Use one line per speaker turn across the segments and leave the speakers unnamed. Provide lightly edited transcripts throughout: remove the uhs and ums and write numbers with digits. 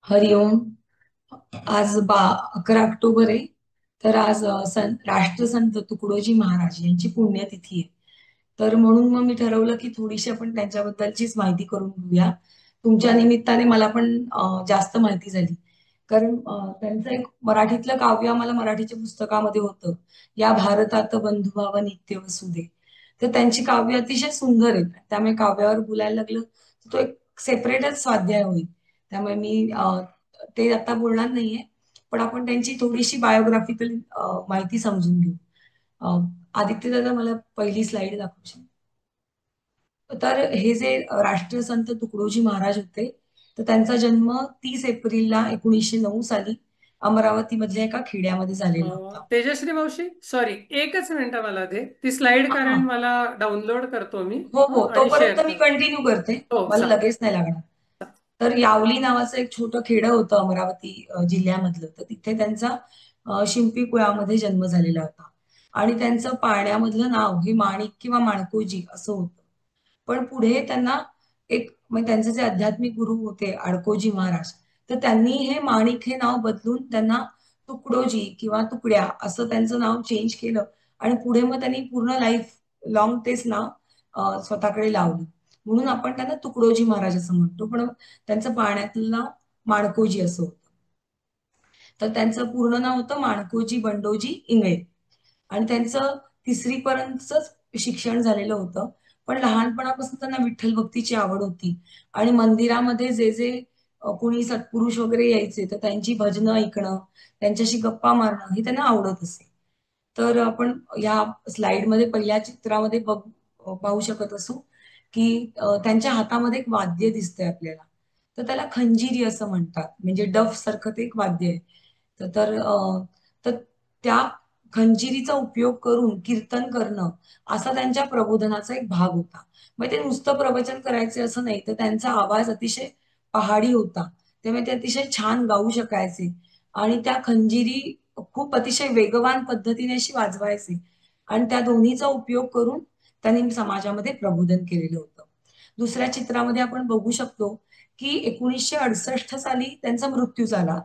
हरिओम. आज 11 ऑक्टोबर आहे. तर आज राष्ट्रसंत तुकडोजी महाराज यांची पुण्यतिथी आहे. तर म्हणून मग मी ठरवलं की थोडीशी आपण त्यांच्याबद्दलचीच माहिती करून घेऊया. तुमच्या निमित्ताने मला पण जास्त माहिती झाली. कारण त्यांचं एक मराठीतलं काव्य आम्हाला मराठीच्या पुस्तकामध्ये होतं, या भारतात बंधुभाव नित्य वसुदे. तर त्यांची काव्य अतिशय सुंदर आहेत. त्यामुळे काव्यावर बोलायला लागलं तर तो एक सेपरेटच स्वाध्याय होईल. त्यामुळे मी ते आता बोलणार नाहीये. पण आपण त्यांची थोडीशी बायोग्राफिकल माहिती समजून घेऊ. अ, आदित्य दादा, मला पहिली स्लाइड दाखवशील? तर हे जे राष्ट्रसंत तुकडोजी महाराज होते, तर त्यांचा जन्म 30 एप्रिलला 1909 साली अमरावती मधल्या एका खेड्यामध्ये झालेला होता.
तेजश्री मावशी, सॉरी, एकच मिनिट मला दे ती स्लाइड,
हा हा.
कारण मला डाउनलोड करतो मी.
हो हो,
आणि
तोपर्यंत
शेअर
मी
करतो.
कंटिन्यू करते.
हो,
मला
चालेल.
लगेच नाही लागणार. तर यावली नावाचं एक छोटं खेडं होतं अमरावती जिल्ह्यामधलं. तर तिथे त्यांचा शिंपी कुळामध्ये जन्म झालेला होता. आणि त्यांचं पाण्यामधलं नाव हे माणिक किंवा माणकोजी असं होतं. पण पुढे त्यांना एक, म्हणजे त्यांचे जे आध्यात्मिक गुरु होते अडकोजी महाराज, तर त्यांनी हे माणिक हे नाव बदलून त्यांना तुकडोजी किंवा तुकड्या असं त्यांचं नाव चेंज केलं. आणि पुढे मग त्यांनी पूर्ण लाईफ लॉंग तेच नाव स्वतःकडे लावलं. म्हणून आपण त्यांना तुकडोजी महाराज असं म्हणतो, पण त्यांचं पाण्यातलं नाव माणकोजी असं होतं. तर त्यांचं पूर्ण नाव होतं माणकोजी बंडोजी इंगळे. आणि त्यांचं 3री पर्यंतच शिक्षण झालेलं होतं. पण लहानपणापासून त्यांना विठ्ठल भक्तीची आवड होती. आणि मंदिरामध्ये जे जे कोणी सत्पुरुष वगैरे यायचे, तर त्यांची भजनं ऐकणं, त्यांच्याशी गप्पा मारणं हे त्यांना आवडत असे. तर आपण या स्लाइडमध्ये पहिल्या चित्रामध्ये पाहू शकत असू की त्यांच्या हातामध्ये एक वाद्य दिसतंय आपल्याला. तर त्याला खंजिरी असं म्हणतात, म्हणजे डफ सारखं ते एक वाद्य आहे. तर तर तर त्या खंजिरीचा उपयोग करून कीर्तन करणं असा त्यांच्या प्रबोधनाचा एक भाग होता. मग ते नुसतं प्रवचन करायचे असं नाही, तर त्यांचा आवाज अतिशय पहाडी होता. त्यामुळे ते अतिशय छान गाऊ शकायचे. आणि त्या खंजिरी खूप अतिशय वेगवान पद्धतीने अशी वाजवायचे. आणि त्या दोन्हीचा उपयोग करून त्यांनी समाजामध्ये प्रबोधन केलेलं होतं. दुसऱ्या चित्रामध्ये आपण बघू शकतो की 1968 साली त्यांचा मृत्यू झाला.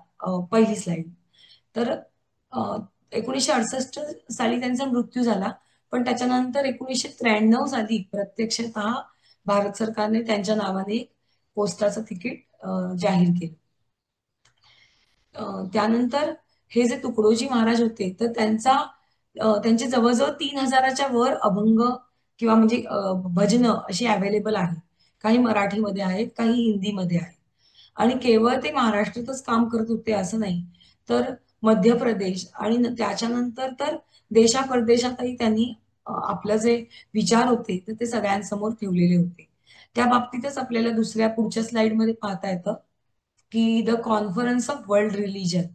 पहिली स्लाइड. तर 1968 साली त्यांचा मृत्यू झाला. पण त्याच्यानंतर 1993 साली प्रत्यक्षतः भारत सरकारने त्यांच्या नावाने एक पोस्टाचं तिकीट जाहीर केलं. त्यानंतर हे जे तुकडोजी महाराज होते, तर त्यांचे जवळजवळ 3,000च्या वर अभंग किंवा म्हणजे भजनं अशी अवेलेबल आहे. काही मराठीमध्ये आहेत, काही हिंदीमध्ये आहेत. आणि केवळ ते महाराष्ट्रातच काम करत होते असं नाही, तर मध्य प्रदेश आणि त्याच्यानंतर तर देशापरदेशातही त्यांनी आपलं जे विचार होते तर ते सगळ्यांसमोर ठेवलेले होते. त्या बाबतीतच आपल्याला दुसऱ्या पुढच्या स्लाइडमध्ये पाहता येतं की the conference of world religion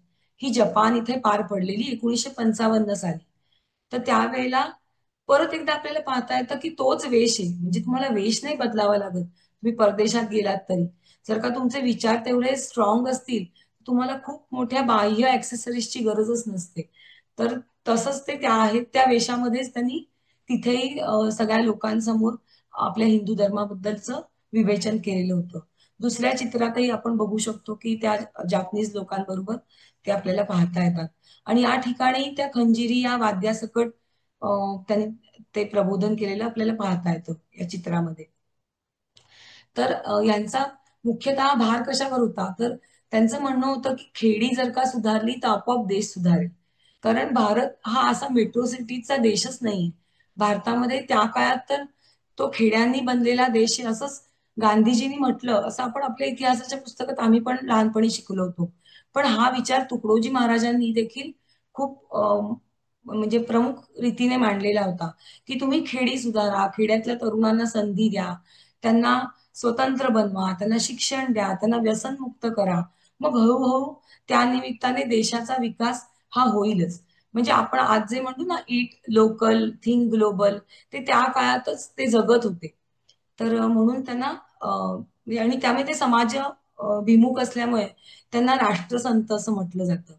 he Japan इथे पार पडलेली 1955 साली. तर त्यावेळेला परत एकदा आपल्याला पाहता येतं की तोच वेश आहे. म्हणजे तुम्हाला वेश नाही बदलावा लागत, तुम्ही परदेशात गेलात तरी. जर का तुमचे विचार तेवढे स्ट्रॉंग असतील, तुम्हाला खूप मोठ्या बाह्य ऍक्सेसरीजची गरजच नसते. तर तसंच ते त्या आहेत त्या वेशामध्येच त्यांनी तिथेही सगळ्या लोकांसमोर आपल्या हिंदू धर्माबद्दलचं विवेचन केलेलं होतं. दुसऱ्या चित्रातही आपण बघू शकतो की त्या जापनीज लोकांबरोबर ते आपल्याला पाहता येतात. आणि या ठिकाणी त्या खंजिरी या वाद्यासकट त्यांनी ते प्रबोधन केलेलं आपल्याला पाहता येतं या चित्रामध्ये. तर यांचा मुख्यतः भार कशावर होता, तर त्यांचं म्हणणं होतं की खेडी जर का सुधारली तर आपोआप देश सुधारेल. कारण भारत हा असा मेट्रो सिटीचा देशच नाही. भारतामध्ये त्या काळात तर तो खेड्यांनी बनलेला देश आहे असंच गांधीजींनी म्हटलं, असं आपण आपल्या इतिहासाच्या पुस्तकात आम्ही पण लहानपणी शिकलो होतो. पण हा विचार तुकडोजी महाराजांनी देखील खूप म्हणजे प्रमुख रीतीने मांडलेला होता की तुम्ही खेडी सुधारा, खेड्यातल्या तरुणांना संधी द्या, त्यांना स्वतंत्र बनवा, त्यांना शिक्षण द्या, त्यांना व्यसनमुक्त करा. मग हळूहळू त्या निमित्ताने देशाचा विकास हा होईलच. म्हणजे आपण आज जे म्हणतो ना, इट लोकल थिंक ग्लोबल, ते त्या काळातच ते जगत होते. तर म्हणून त्यांना आणि त्यामुळे ते समाज भिमुख असल्यामुळे त्यांना राष्ट्रसंत असं म्हटलं जातं.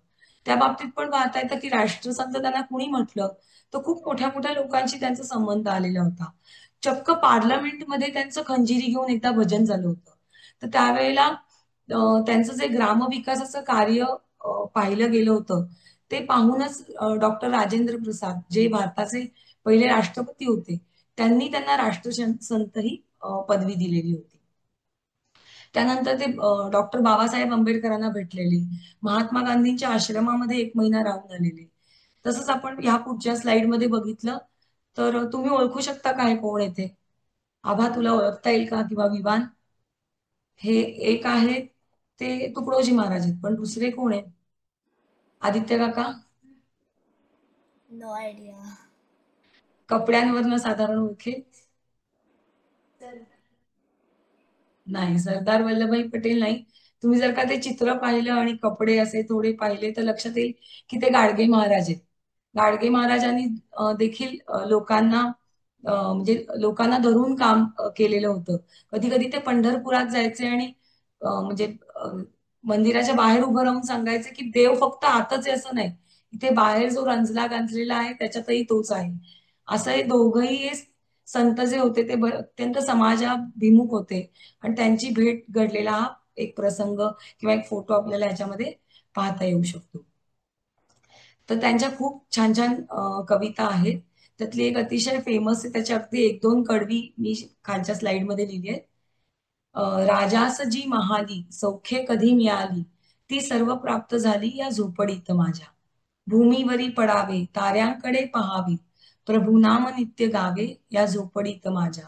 त्या बाबतीत पण पाहता येतं की राष्ट्रसंत त्यांना कुणी म्हटलं, तर खूप मोठ्या मोठ्या लोकांशी त्यांचा संबंध आलेला होता. चक्क पार्लमेंटमध्ये त्यांचं खंजिरी घेऊन एकदा भजन झालं होतं. तर त्यावेळेला त्यांचं जे ग्रामविकासाचं कार्य पाहिलं गेलं होतं, ते पाहूनच डॉक्टर राजेंद्र प्रसाद जे भारताचे पहिले राष्ट्रपती होते, त्यांनी त्यांना राष्ट्रसंत ही पदवी दिलेली होती. त्यानंतर ते डॉक्टर बाबासाहेब आंबेडकरांना भेटलेले, महात्मा गांधींच्या आश्रमामध्ये 1 महिना राहून आलेले. तसंच आपण ह्या पुढच्या स्लाइडमध्ये बघितलं तर तुम्ही ओळखू शकता का हे कोण येते? आभा तुला ओळखता येईल का? किंवा विवान? हे एक आहे ते तुकडोजी महाराज आहेत, पण दुसरे कोण आहेत? आदित्य काका?
No idea.
कपड्यांवरनं साधारण ओळखेल? नाही, सरदार वल्लभभाई पटेल नाही. तुम्ही जर का ते चित्र पाहिलं आणि कपडे असे थोडे पाहिले तर लक्षात येईल की ते गाडगे महाराज आहेत. गाडगे महाराजांनी देखील लोकांना म्हणजे लोकांना धरून काम केलेलं होतं. कधी कधी ते पंढरपुरात जायचे आणि म्हणजे मंदिराच्या बाहेर उभं राहून सांगायचे की देव फक्त आतच आहे असं नाही, इथे बाहेर जो रंजला गांजलेला आहे त्याच्यातही तोच आहे. असं हे दोघंही हे संत जे होते ते अत्यंत समाजाभिमुख होते आणि त्यांची भेट घडलेला हा एक प्रसंग किंवा एक फोटो आपल्याला याच्यामध्ये पाहता येऊ शकतो. तर त्यांच्या खूप छान छान कविता आहेत. त्यातली एक अतिशय फेमस आहे, त्याची अगदी 1-2 कडवी मी खालच्या स्लाइडमध्ये लिहिली आहे. राजास जी महाली सौख्ये कधी मिळाली, ती सर्व प्राप्त झाली या झोपडीत माझ्या. भूमीवरी पडावे ताऱ्यांकडे पहावे, प्रभू नाम नित्य गावे या झोपडीत माझ्या.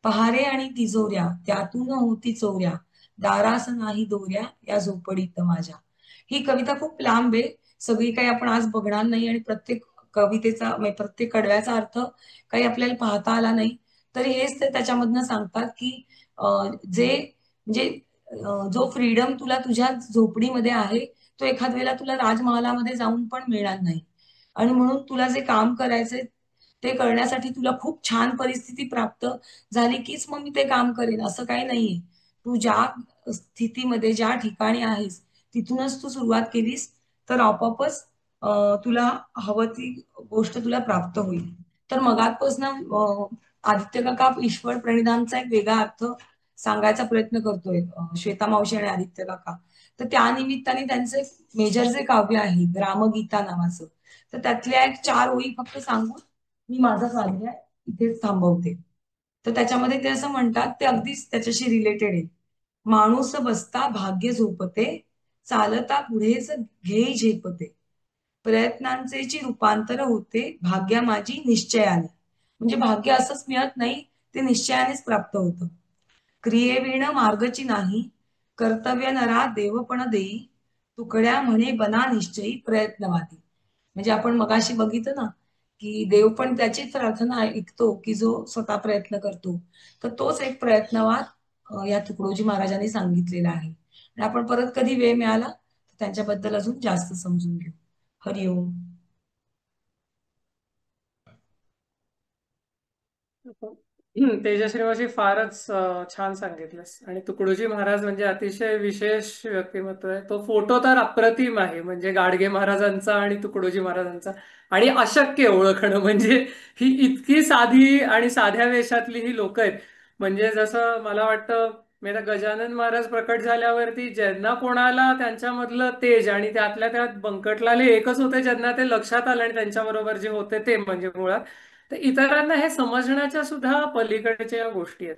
पहारे आणि तिजोऱ्या त्यातून होती चोऱ्या, दारास नाही दोऱ्या या झोपडीत माझ्या. ही कविता खूप लांब आहे, सगळी काही आपण आज बघणार नाही आणि प्रत्येक कवितेचा म्हणजे प्रत्येक कडव्याचा अर्थ काही आपल्याला पाहता आला नाही. तरी हेच ते त्याच्यामधनं सांगतात की जे म्हणजे जो फ्रीडम तुला तुझ्या झोपडीमध्ये आहे तो एखाद वेळेला तुला राजमहालामध्ये जाऊन पण मिळणार नाही. आणि म्हणून तुला जे काम करायचंय ते करण्यासाठी तुला खूप छान परिस्थिती प्राप्त झाली कीच मग मी ते काम करेन असं काही नाहीये. तू ज्या स्थितीमध्ये ज्या ठिकाणी आहेस तिथूनच तू सुरुवात केलीस तर आपोआपच तुला हवं ती गोष्ट तुला प्राप्त होईल. तर मगापासून आदित्य काका ईश्वर प्रणिधानचा एक वेगळा अर्थ सांगायचा प्रयत्न करतोय श्वेता मावशी आणि आदित्य काका. तर त्या निमित्ताने त्यांचे मेजर जे काव्य आहे ग्रामगीता नावाचं, तर त्यातल्या एक 4 ओळी फक्त सांगून मी माझा स्वाध्याय इथेच थांबवते. तर त्याच्यामध्ये ते असं म्हणतात, ते अगदीच त्याच्याशी रिलेटेड आहे. माणूस बसता भाग्य झोपते, चालता पुढेच घेई झेपते. प्रयत्नांचे रूपांतर होते, भाग्या माझी निश्चयाने. म्हणजे भाग्य असंच मिळत नाही, ते निश्चयानेच प्राप्त होतं. क्रियेविण मार्गची नाही, कर्तव्य नरा देवपण देई. तुकड्या म्हणे बना निश्चयी प्रयत्नवादी. म्हणजे आपण मगाशी बघितलं ना की देव पण त्याचीच प्रार्थना ऐकतो की जो स्वतः प्रयत्न करतो. तर तोच एक प्रयत्नवाद या तुकडोजी महाराजांनी सांगितलेला आहे. आणि आपण परत कधी वेळ मिळाला तर त्यांच्याबद्दल अजून जास्त समजून घेऊ. हरिओम.
तेजश्री मावशी फारच छान सांगितलंस. आणि तुकडोजी महाराज म्हणजे अतिशय विशेष व्यक्तिमत्व आहे. तो फोटो तर अप्रतिम आहे, म्हणजे गाडगे महाराजांचा आणि तुकडोजी महाराजांचा. आणि अशक्य ओळखणं, म्हणजे ही इतकी साधी आणि साध्या वेशातली ही लोक आहेत. म्हणजे जसं मला वाटतं म्हणजे गजानन महाराज प्रकट झाल्यावरती ज्यांना कोणाला त्यांच्यामधलं तेज आणि त्यातल्या त्यात बंकटलाले एकच होते ज्यांना ते लक्षात आलं आणि त्यांच्याबरोबर जे होते ते म्हणजे मुळात, तर इतरांना हे समजण्याच्या सुद्धा पलीकडच्या या गोष्टी आहेत.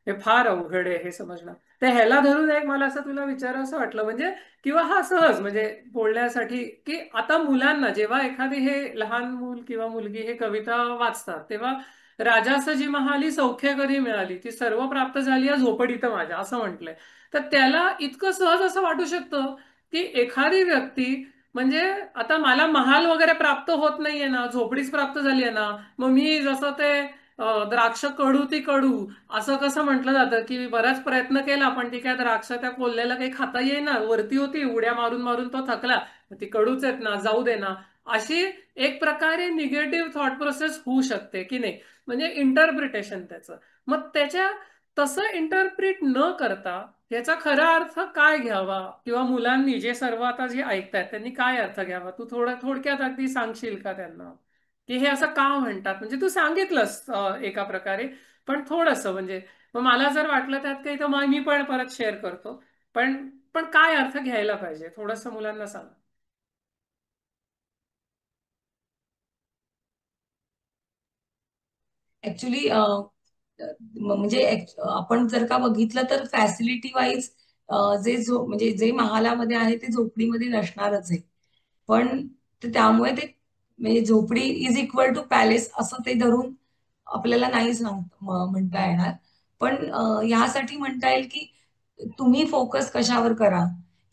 हे फार अवघड आहे हे समजणं. तर ह्याला धरून एक मला असं तुला विचार असं वाटलं, म्हणजे किंवा हा सहज म्हणजे बोलण्यासाठी, की आता मुलांना जेव्हा एखादी हे लहान मूल किंवा मुलगी हे कविता वाचतात तेव्हा राजास जी महाली सौख्य कधी मिळाली, ती सर्व प्राप्त झाली या झोपडीत माझ्या असं म्हटलंय. तर त्याला इतकं सहज असं वाटू शकतं की एखादी व्यक्ती म्हणजे आता मला महाल वगैरे प्राप्त होत नाहीये ना, झोपडीच प्राप्त झाली आहे ना, मग मी जसं ते द्राक्ष कडू ती कडू असं कसं म्हटलं जातं की बराच प्रयत्न केला पण ती काय द्राक्ष त्या कोल्ह्याला काही खाता येईना, वरती होती उड्या मारून मारून तो थकला, ती कडूच आहेत ना, जाऊ दे ना, अशी एक प्रकारे निगेटिव्ह थॉट प्रोसेस होऊ शकते की नाही. म्हणजे इंटरप्रिटेशन त्याचं. मग त्याच्या तसं इंटरप्रिट न करता याचा खरा अर्थ काय घ्यावा, किंवा मुलांनी जे सर्व आता जे ऐकतायत त्यांनी काय अर्थ घ्यावा, तू थोडक्यात अगदी सांगशील का त्यांना की हे असं का म्हणतात. म्हणजे तू सांगितलंस एका प्रकारे, पण थोडंसं म्हणजे मग मला जर वाटलं त्यात काही तर मग मी पण परत शेअर करतो. पण पण काय अर्थ घ्यायला पाहिजे थोडंसं मुलांना सांग.
ऍक्च्युली म्हणजे आपण जर का बघितलं तर फॅसिलिटी वाईज म्हणजे जे महालामध्ये आहे ते झोपडीमध्ये नसणारच आहे. पण त्यामुळे ते म्हणजे झोपडी इज इक्वल टू पॅलेस असं ते धरून आपल्याला नाही म्हणता येणार. पण ह्यासाठी म्हणता येईल की तुम्ही फोकस कशावर करा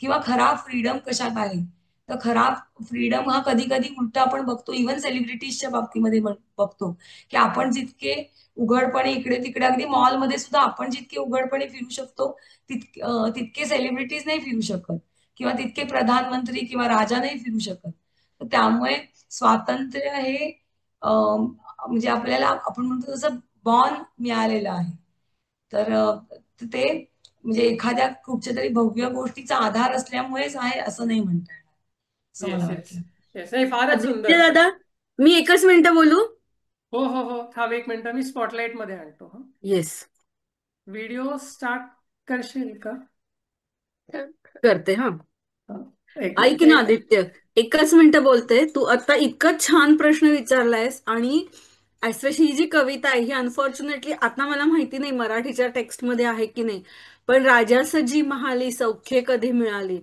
किंवा खरा फ्रीडम कशात आहे. तर खरा फ्रीडम हा कधी कधी उलट आपण बघतो, इव्हन सेलिब्रिटीजच्या बाबतीमध्ये बघतो की आपण जितके उघडपणे इकडे तिकडे, अगदी मॉलमध्ये सुद्धा आपण जितके उघडपणे फिरू शकतो तितके सेलिब्रिटीज नाही फिरू शकत किंवा तितके प्रधानमंत्री किंवा राजा नाही फिरू शकत. तर त्यामुळे स्वातंत्र्य हे म्हणजे आपल्याला आपण म्हणतो तसं बॉर्न मिळालेलं आहे. तर ते म्हणजे एखाद्या कुठच्या तरी भव्य गोष्टीचा आधार असल्यामुळेच आहे असं नाही म्हणता येणार, असं मला
येस येस
वाटतं.
येस, हे फारच
आदित्य
सुंदर.
दादा, मी एकच मिनिटं बोलू?
हो हो हो, थांब एक मिनिट, मी स्पॉटलाइट मध्ये आणतो. हा,
येस,
व्हिडिओ स्टार्ट करशील का?
करते. हा,
हा, एक
ऐक
मिनिट
ना आदित्य, एकच मिनिटं बोलते. तू आता इतका छान प्रश्न विचारलायस, आणि एस्पेशली जी कविता आहे ही अनफॉर्च्युनेटली आता मला माहिती नाही मराठीच्या टेक्स्ट मध्ये आहे की नाही, पण राजासजी महाली सौख्ये कधी मिळाली,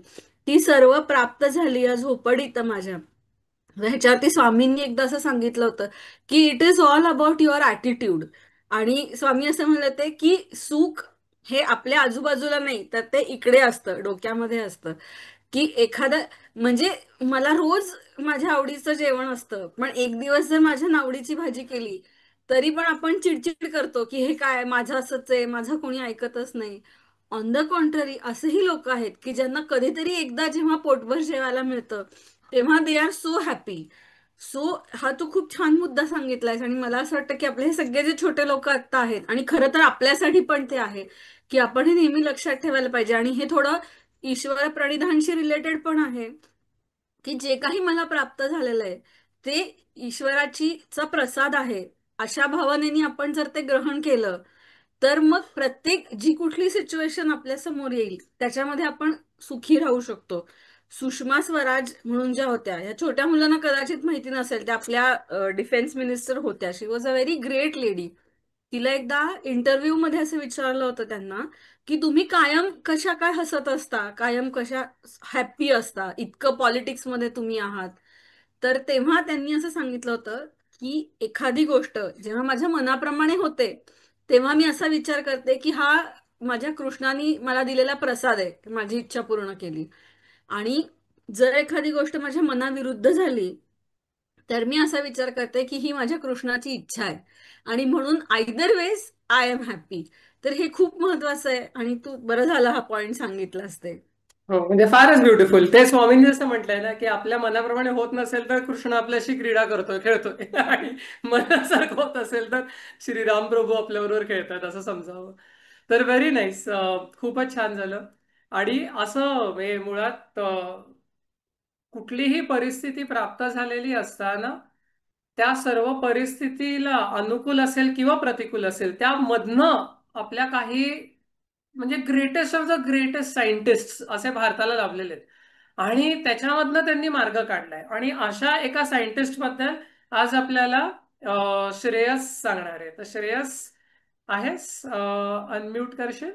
ती सर्व प्राप्त झाली या झोपडीत माझ्या. ह्याच्यावरती स्वामींनी एकदा असं सांगितलं होतं की it is all about your attitude. आणि स्वामी असं म्हणलं होते की सुख हे आपल्या आजूबाजूला नाही, तर ते इकडे असतं, डोक्यामध्ये असतं. की एखादं म्हणजे मला रोज माझ्या आवडीचं जेवण असतं, पण एक दिवस जर माझ्या नावडीची भाजी केली तरी पण आपण चिडचिड करतो की हे काय, माझं असंच आहे, माझं कोणी ऐकतच नाही. ऑन द कॉन्ट्ररी असेही लोक आहेत की ज्यांना कधीतरी एकदा जेव्हा पोटभर जेवायला मिळतं तेव्हा they are so happy. So हा तू खूप छान मुद्दा सांगितलायस, आणि मला असं वाटतं की आपले हे सगळे जे छोटे लोक आता आहेत, आणि खरं तर आपल्यासाठी पण ते आहे की आपण हे नेहमी लक्षात ठेवायला पाहिजे. आणि हे थोडं ईश्वर प्रणिधानशी रिलेटेड पण आहे की जे काही मला प्राप्त झालेलं आहे ते ईश्वराचा प्रसाद आहे, अशा भावनेने आपण जर ते ग्रहण केलं तर मग प्रत्येक जी कुठली सिच्युएशन आपल्या समोर येईल त्याच्यामध्ये आपण सुखी राहू शकतो. सुषमा स्वराज म्हणून ज्या होत्या, या छोट्या मुलांना कदाचित माहिती नसेल, त्या आपल्या डिफेन्स मिनिस्टर होत्या. She was a very great lady. तिला एकदा इंटरव्ह्यू मध्ये असं विचारलं होतं त्यांना की तुम्ही कायम कशा काय हसत असता, कायम कशा हॅप्पी असता, इतकं पॉलिटिक्समध्ये तुम्ही आहात. तर तेव्हा त्यांनी असं सांगितलं होतं की एखादी गोष्ट जेव्हा माझ्या मनाप्रमाणे होते तेव्हा मी असा विचार करते की हा माझ्या कृष्णाने मला दिलेला प्रसाद आहे, माझी इच्छा पूर्ण केली. आणि जर एखादी गोष्ट माझ्या मनाविरुद्ध झाली तर मी असा विचार करते की ही माझ्या कृष्णाची इच्छा आहे, आणि म्हणून either ways I am happy. तर हे खूप महत्वाचं आहे, आणि तू बरं झालं हा पॉइंट सांगितलास ते.
हो, म्हणजे फारच ब्युटिफुल. ते स्वामींनी जसं म्हटलंय ना की आपल्या मनाप्रमाणे होत नसेल तर कृष्ण आपल्याशी क्रीडा करतोय, खेळतोय, आणि मनासारखं होत असेल तर श्रीराम प्रभू आपल्याबरोबर खेळतात असं समजावं. तर व्हेरी नाईस, खूपच छान झालं. आणि असं म्हणजे मुळात कुठलीही परिस्थिती प्राप्त झालेली असताना त्या सर्व परिस्थितीला अनुकूल असेल किंवा प्रतिकूल असेल त्यामधनं आपल्या काही म्हणजे greatest of the greatest scientist असे भारताला लाभलेले आहेत, आणि त्याच्यामधनं त्यांनी मार्ग काढलाय. आणि अशा एका सायंटिस्ट बद्दल आज आपल्याला श्रेयस सांगणार आहे. तर श्रेयस आहेस, अनम्यूट करशील?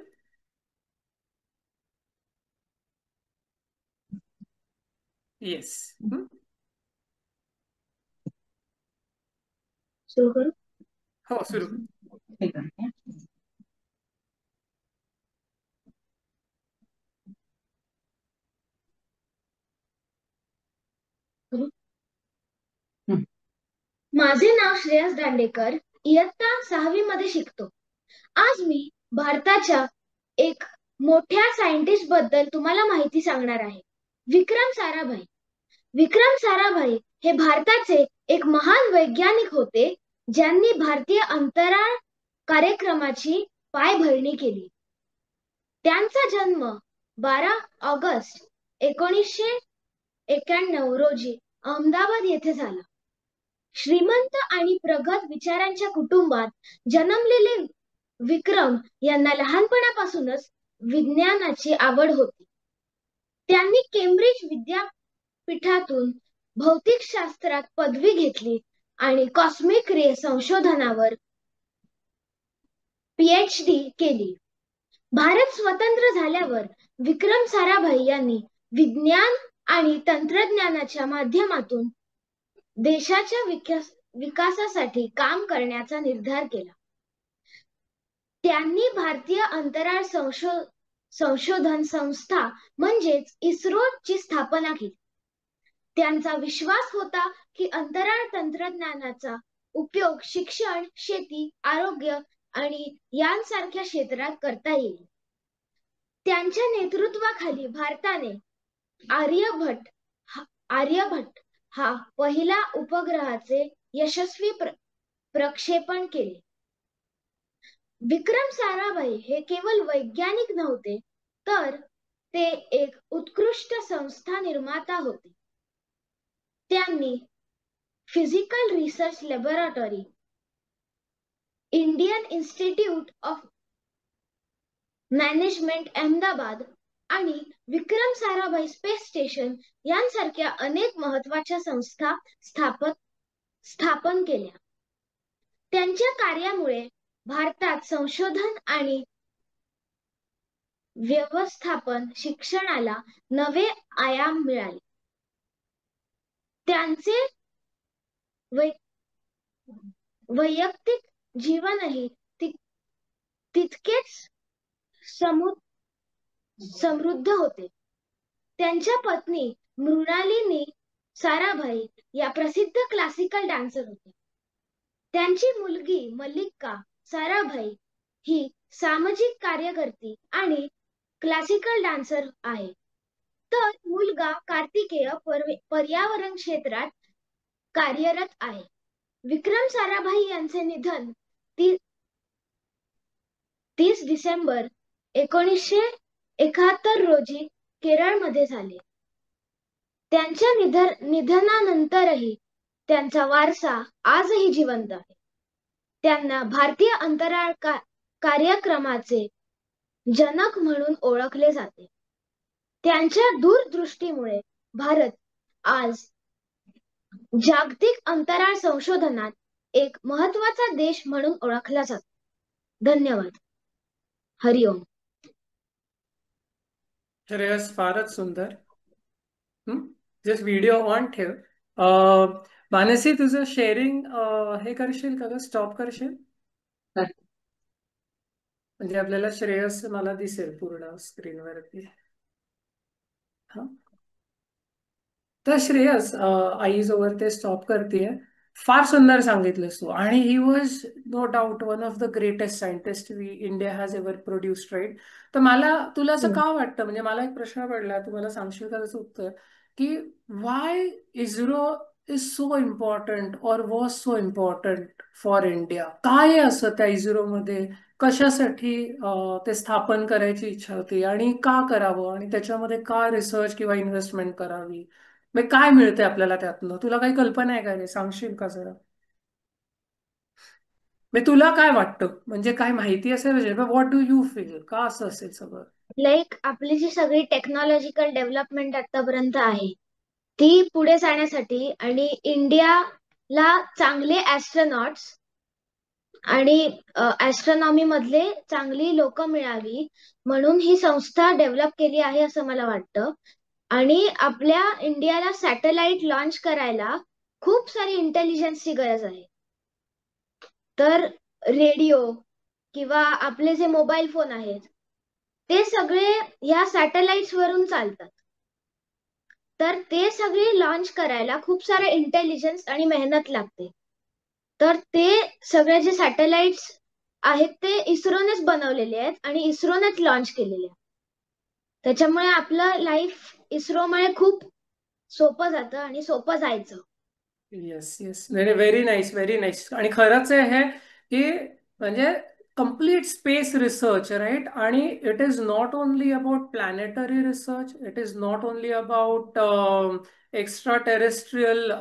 येस.
सुरू करू?
हो, सुरू.
माझे नाव श्रेयस दांडेकर, इयत्ता 6वी मध्ये शिकतो. आज मी भारताच्या एक मोठ्या सायंटिस्ट बद्दल तुम्हाला माहिती सांगणार आहे. विक्रम साराभाई. विक्रम साराभाई हे भारताचे एक महान वैज्ञानिक होते ज्यांनी भारतीय अंतराळ कार्यक्रमाची पायभरणी केली. त्यांचा जन्म 12 ऑगस्ट 1991 रोजी अहमदाबाद येथे झाला. श्रीमंत आणि प्रगत विचारांच्या कुटुंबात जन्मलेले विक्रम यांना लहानपणापासूनच विज्ञानाची आवड होती. त्यांनी केम्ब्रिज विद्यापीठातून भौतिकशास्त्रात पदवी घेतली आणि कॉस्मिक रे संशोधनावर PhD केली. भारत स्वतंत्र झाल्यावर विक्रम साराभाई यांनी विज्ञान आणि तंत्रज्ञानाच्या माध्यमातून देशाच्या विकासासाठी काम करण्याचा निर्धार केला. त्यांनी भारतीय अंतराळ संशोधन संस्था म्हणजेच इस्रोची स्थापना केली. त्यांचा विश्वास होता की अंतराळ तंत्रज्ञानाचा उपयोग शिक्षण, शेती, आरोग्य आणि यांसारख्या क्षेत्रात करता येईल. त्यांच्या नेतृत्वाखाली भारताने आर्यभट्ट हा पहिला उपग्रहाचे यशस्वी प्रक्षेपण केले. विक्रम साराभाई हे केवळ वैज्ञानिक नव्हते, तर ते एक उत्कृष्ट संस्था निर्माता होते. त्यांनी physical research laboratory, Indian institute of management Ahmedabad आणि विक्रम साराभाई स्पेस स्टेशन यांसारख्या अनेक महत्त्वाच्या संस्था स्थापन केल्या. त्यांच्या कार्यामुळे भारतात संशोधन आणि व्यवस्थापन शिक्षणाला नवे आयाम मिळाले. त्यांचे वैयक्तिक जीवनही तितकेच समृद्ध होते. त्यांच्या पत्नी मृणालिनी साराभाई या प्रसिद्ध क्लासिकल डान्सर होत्या. त्यांची मुलगी मल्लिका साराभाई ही सामाजिक कार्यकर्ती आणि क्लासिकल डान्सर आहे, तर मुलगा कार्तिकेय पर्यावरण क्षेत्रात कार्यरत आहे. विक्रम साराभाई यांचे निधन 30 डिसेंबर 1971 रोजी केरळमध्ये झाले. त्यांच्या निधनानंतरही त्यांचा वारसा आजही जिवंत आहे. त्यांना भारतीय अंतराळ कार्यक्रमाचे जनक म्हणून ओळखले जाते. त्यांच्या दूरदृष्टीमुळे भारत आज जागतिक अंतराळ संशोधनात एक महत्त्वाचा देश म्हणून ओळखला जातो. धन्यवाद. हरिओम.
श्रेयस, फारच सुंदर. जस्ट व्हिडिओ ऑन ठेव. मानसी, तुझं शेअरिंग हे करशील का, स्टॉप करशील? म्हणजे आपल्याला श्रेयस मला दिसेल पूर्ण स्क्रीनवरती. हा, तर श्रेयस, आई जोवर ते स्टॉप करतेय, फार सुंदर सांगितलंस तू. आणि he was no doubt one of the greatest scientist India has ever produced, right? तर मला तुला असं का वाटतं, म्हणजे मला एक प्रश्न पडला, तू मला सांगशील का त्याचं उत्तर, की Y ISRO is so important or was so important for India? काय असं त्या इस्रोमध्ये, कशासाठी ते स्थापन करायची इच्छा होती आणि का करावं, आणि त्याच्यामध्ये का रिसर्च किंवा इन्व्हेस्टमेंट करावी? मग काय मिळते आपल्याला त्यातनं? तुला काही कल्पना आहे का रे? सांगशील का जरा? मग तुला काय वाटतं, म्हणजे काय माहिती असेल म्हणजे, व्हॉट डू यू फील, का असं असेल सगळं?
लाईक आपली जी सगळी टेक्नॉलॉजिकल डेव्हलपमेंट आतापर्यंत आहे ती पुढे जाण्यासाठी आणि इंडियाला चांगले ॲस्ट्रोनॉट्स आणि ॲस्ट्रॉनॉमी मधले चांगली लोक मिळावी म्हणून ही संस्था डेव्हलप केली आहे असं मला वाटतं. आणि आपल्या इंडियाला सॅटेलाइट लॉन्च करायला खूप सारी इंटेलिजन्सची गरज आहे. तर रेडिओ किंवा आपले जे मोबाईल फोन आहेत ते सगळे ह्या सॅटेलाइट्स वरून चालतात. तर ते सगळे लॉन्च करायला खूप सारे इंटेलिजन्स आणि मेहनत लागते. तर ते सगळे जे सॅटेलाइट्स आहेत ते इस्रोनेच बनवलेले आहेत आणि इस्रोनेच लॉन्च केलेले आहेत. त्याच्यामुळे आपलं लाईफ इस्रोमुळे खूप सोपं जातं आणि सोपं जायचं.
Yes yes, very nice, very nice. आणि खरंच आहे हे की म्हणजे complete space research, right? आणि it is not only about planetary research, it is not only about extraterrestrial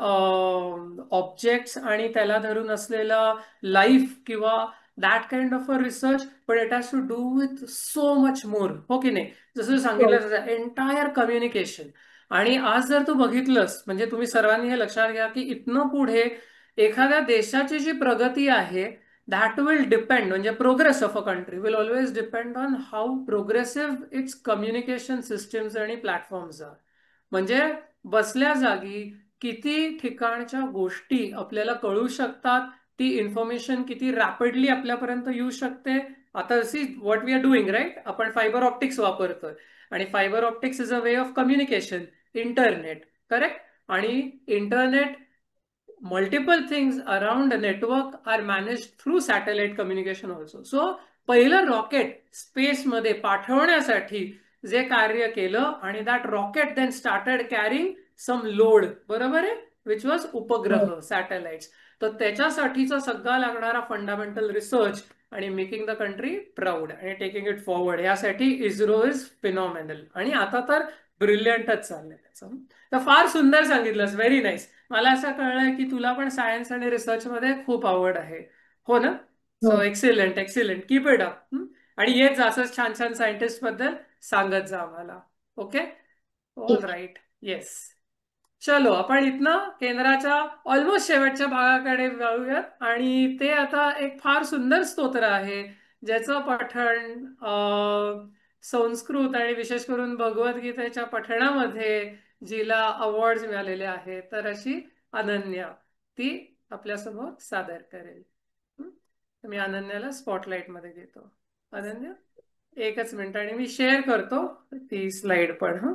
objects आणि त्याला धरून असलेला लाईफ किंवा that kind of a research, but it has to do with so much more. हो की नाही? जसं सांगितलं एंटायर कम्युनिकेशन. आणि आज जर तू बघितलंस, म्हणजे तुम्ही सर्वांनी हे लक्षात घ्या की इथनं पुढे एखाद्या देशाची जी प्रगती आहे that will depend, म्हणजे progress of a country will always depend on how progressive it's communication systems आणि प्लॅटफॉर्म्स आर. म्हणजे बसल्या जागी किती ठिकाणच्या गोष्टी आपल्याला कळू शकतात, ती इन्फॉर्मेशन किती रॅपिडली आपल्यापर्यंत येऊ शकते. आता see what we are doing, right? आपण फायबर ऑप्टिक्स वापरतोय आणि fibre optics is a way of communication, internet, correct? आणि internet, multiple things around a network are managed through satellite communication also. So पहिलं rocket space मध्ये पाठवण्यासाठी जे कार्य केलं आणि that rocket then started carrying some load, बरोबर आहे, विच वॉज उपग्रह, सॅटेलाइट्स. तर त्याच्यासाठीचा सगळा लागणारा फंडामेंटल रिसर्च आणि मेकिंग द कंट्री प्राऊड आणि टेकिंग इट फॉरवर्ड, यासाठी इस्रो इज फिनॉमिनल. आणि आता तर ब्रिलियंटच चाललंय त्याचं. तर फार सुंदर सांगितलंस, व्हेरी नाईस. मला असं कळलंय की तुला पण सायन्स आणि रिसर्च मध्ये खूप आवड आहे, हो ना? So excellent, excellent, keep it up. आणि येत जा असंच छान छान सायंटिस्ट बद्दल सांगत जा आम्हाला. Okay, all right, yes. चलो, आपण इथनं केंद्राच्या ऑलमोस्ट शेवटच्या भागाकडे जाऊयात. आणि ते आता एक फार सुंदर स्तोत्र आहे ज्याचं पठण संस्कृत आणि विशेष करून भगवद्गीतेच्या पठणामध्ये जिला अवॉर्ड मिळालेले आहेत, तर अशी अनन्या ती आपल्यासमोर सादर करेल. मी अनन्याला स्पॉटलाइट मध्ये घेतो. अनन्या, एकच मिनिट आणि मी शेअर करतो ती स्लाइड पण. हा,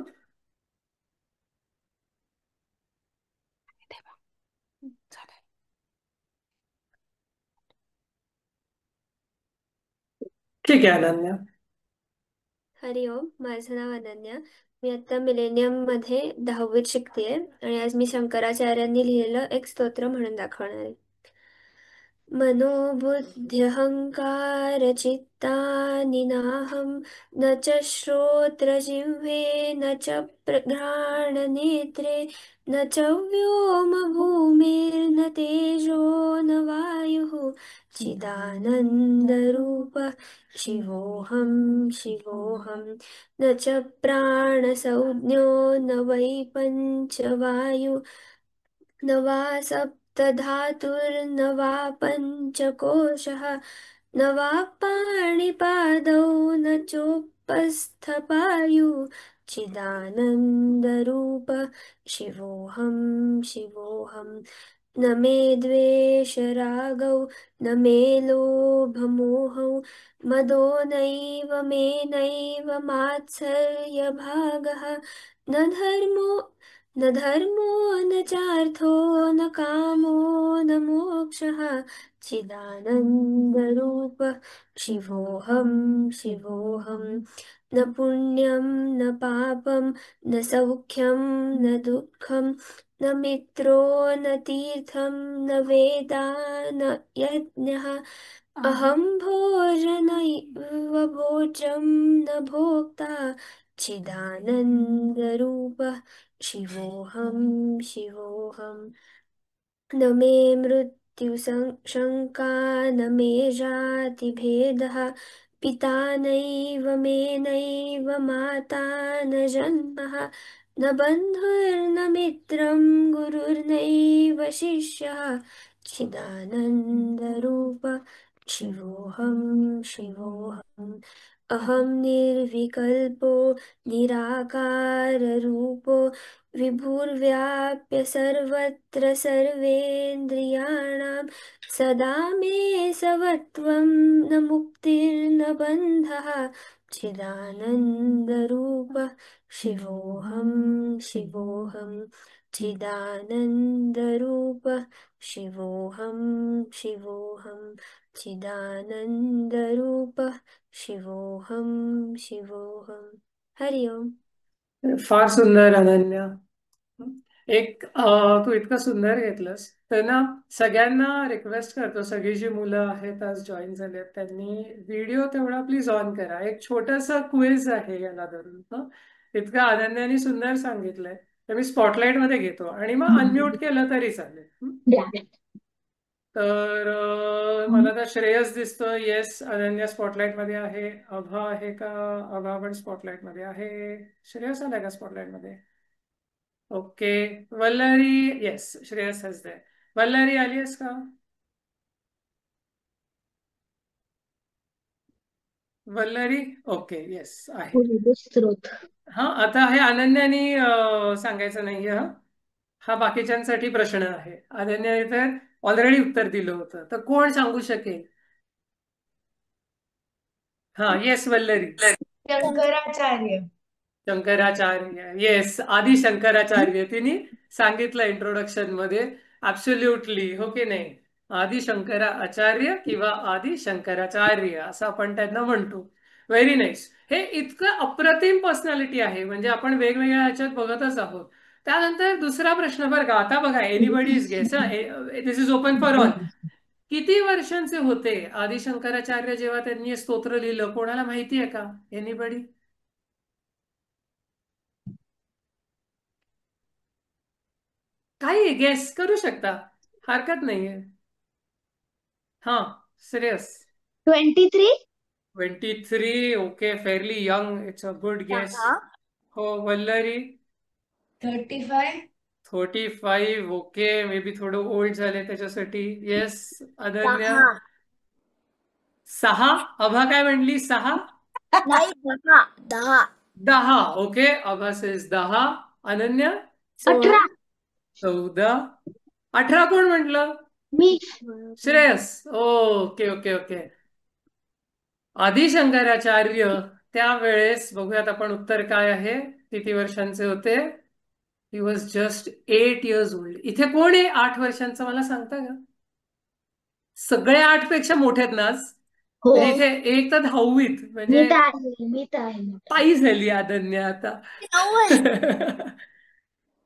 ठीक आहे अनन्या.
हरिओम, माझं नाव अनन्या. मी आता मिलेनियम मध्ये 10वीत शिकतेय आणि आज मी शंकराचार्यांनी लिहिलेलं एक स्तोत्र म्हणून दाखवणार आहे. मनोबुद्ध्यहंकार चित्तानि नाहं, न च श्रोत्रजिह्वे न च घ्राणनेत्रे, न च व्योमभूमिर्न तेजो न वायुः, चिदानन्दरूपः शिवोऽहं शिवोऽहं. न च प्राणसंज्ञो न वै पञ्चवायु, न वा सप्तधातुर्न वा पञ्चकोशः, न वा पाणिपादौ न चोपस्थपायु, चिदानन्दरूपः शिवोऽहं शिवोऽहं. न मे द्वेषरागौ न मे लोभमोहौ, मदो नैव मे नैव मात्सर्यभागः, न धर्मो न चार्थो न कामो न मोक्षः, चिदानन्दरूपः शिवोऽहं शिवोऽहं. न पुण्यं न पापं न सौख्यं न दुःखं, न मित्रो न तीर्थं न वेदा न यज्ञः, अहं भोजनैव भोज्यं न भोक्ता, चिदानन्दरूपः शिवोऽहं शिवोऽहं. न मे मृत्युशङ्का न मे जातिभेदः, पिता नैव मे नैव माता न जन्मः, न बन्धुर्न मित्रं गुरुर्नैव शिष्यः, चिदानन्दरूपः शिवोऽहं शिवोऽहम्. अहं निर्विकल्पो निराकाररूपो, विभुर्व्याप्य सर्वत्र सर्वेन्द्रियाणां, सदा मे सवत्वं न मुक्तिर्न बन्धः, चिदानन्दरूपः शिवोऽहं शिवोऽहं. चिदानन्दरूपः शिवोऽहं शिवोऽहं. चिदानन्दरूपः शिवोऽहं शिवोऽहं. हरि ओम.
फार सुंदर अनन्या. एक तू इतकं सुंदर घेतलंस तर ना, सगळ्यांना रिक्वेस्ट करतो, सगळी जी मुलं आहेत आज जॉईन झाले त्यांनी व्हिडिओ तेवढा प्लीज ऑन करा. एक छोटंसं क्विज आहे याला धरून. इतकं अनन्याने सुंदर सांगितलंय तर मी स्पॉटलाइट मध्ये घेतो आणि मग अनम्यूट केलं तरी चालेल. तर मला तर श्रेयस दिसतं. येस, अनन्या स्पॉटलाइट मध्ये आहे. अभा आहे का? अभा पण स्पॉटलाइट मध्ये आहे. श्रेयस आलाय का स्पॉटलाइट मध्ये? Okay. Vallari, yes, Shreyas has दे. वल्लरी आलीस का? वल्लरी, ओके, येस आहे.
स्रोत.
हा, आता हे अनन्यानी सांगायचं नाहीये. हा बाकीच्यांसाठी प्रश्न आहे. अनन्याने तर ऑलरेडी उत्तर दिलं होतं. तर कोण सांगू शकेल? हा, येस वल्लरी.
शंकराचार्य.
शंकराचार्य, येस, आदि शंकराचार्य. तिने सांगितलं इंट्रोडक्शन मध्ये. ऍब्सोल्युटली, हो की नाही? आदि शंकराचार्य किंवा आदि शंकराचार्य असं आपण त्यांना म्हणतो. Very nice. हे इतकं अप्रतिम पर्सनॅलिटी आहे, म्हणजे आपण वेगवेगळ्या ह्याच्यात बघतच आहोत. त्यानंतर दुसरा प्रश्न बरं का. आता बघा, anybody is guess. This is open for all. किती वर्षांचे होते आदि शंकराचार्य जेव्हा त्यांनी हे स्तोत्र लिहिलं? कोणाला माहिती आहे का? एनिबडी? काही गेस करू शकता, हरकत नाहीये. हा, Shreyas.
23.
23. Okay, fairly young. It's a good guess. हो, वल्लरी.
35.
35. ओके, मे बी थोडं ओल्ड झाले त्याच्यासाठी. येस, अनन्या. 6. अभा काय म्हणली? 6?
नाही, 10.
10. ओके, अभा सेज 10. अनन्या?
18.
14. 18 कोण म्हटलं?
मी.
Shreyas. Okay okay okay. Adi Shankaracharya त्यावेळेस, बघूयात आपण उत्तर काय आहे. किती वर्षांचे होते? He was just 8 years old. इथे कोण आहे 8 वर्षांचं, मला सांगता का? सगळे 8 पेक्षा मोठे आहेत ना आज.
हो.
म्हणजे इथे एक तर 10वीत, म्हणजे
मी तर आहे.
ताई झाली अनन्या आता.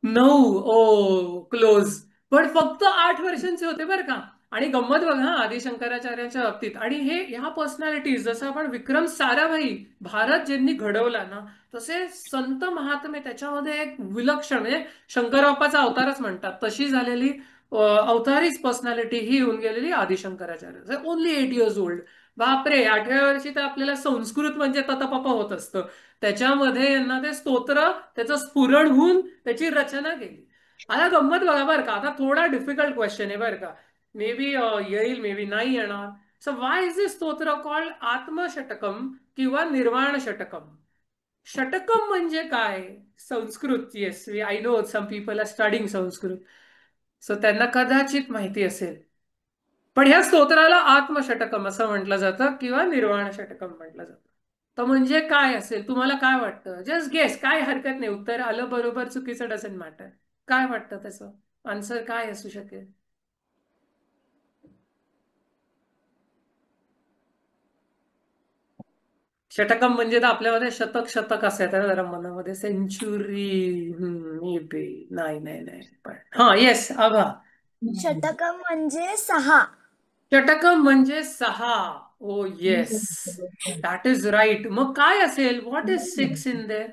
9. ओ, क्लोज. पण फक्त 8 वर्षांचे होते बरं का. आणि गंमत बघा आदि शंकराचार्यांच्या बाबतीत. आणि हे ह्या पर्सनॅलिटीज, जसं आपण विक्रम साराभाई भारत ज्यांनी घडवला ना, तसे संत महात्मे त्याच्यामध्ये एक विलक्षण, म्हणजे शंकरबाप्पाचा अवतारच म्हणतात तशी झालेली अवतारीच पर्सनॅलिटी ही येऊन गेलेली आदि शंकराचार्य. Only 8 years old. बापरे, 8व्या वर्षी तर आपल्याला संस्कृत म्हणजे ततपप होत असतं. त्याच्यामध्ये यांना ते स्तोत्र, त्याचं स्फुरण होऊन त्याची रचना केली. आता गंमत बघा बरं का. आता थोडा डिफिकल्ट क्वेश्चन आहे बरं का. मे बी येईल, मे बी नाही येणार. सो वाय इज दिस स्तोत्र कॉल्ड आत्मषटकम किंवा निर्वाण षटकम? षटकम म्हणजे काय? Sanskrit. Yes, I know some people are studying Sanskrit, so त्यांना कदाचित माहिती असेल. पण ह्या स्तोत्राला आत्मषटकम असं म्हटलं जातं किंवा निर्वाण षटकम म्हटलं जातं. तर म्हणजे काय असेल, तुम्हाला काय वाटतं? Just guess. काय हरकत नाही, उत्तर आलं बरोबर चुकीचं डझंट मॅटर. काय वाटतं त्याचं आन्सर काय असू शकेल? षटकम म्हणजे तर आपल्यामध्ये शतक शतक असं येतं जरा मनामध्ये. Century, maybe. नाही नाही नाही, पण हा, येस आभा.
षटकम म्हणजे 6.
षटकम म्हणजे 6. ओ येस, दॅट इज राईट. मग काय असेल? What is 6 in their?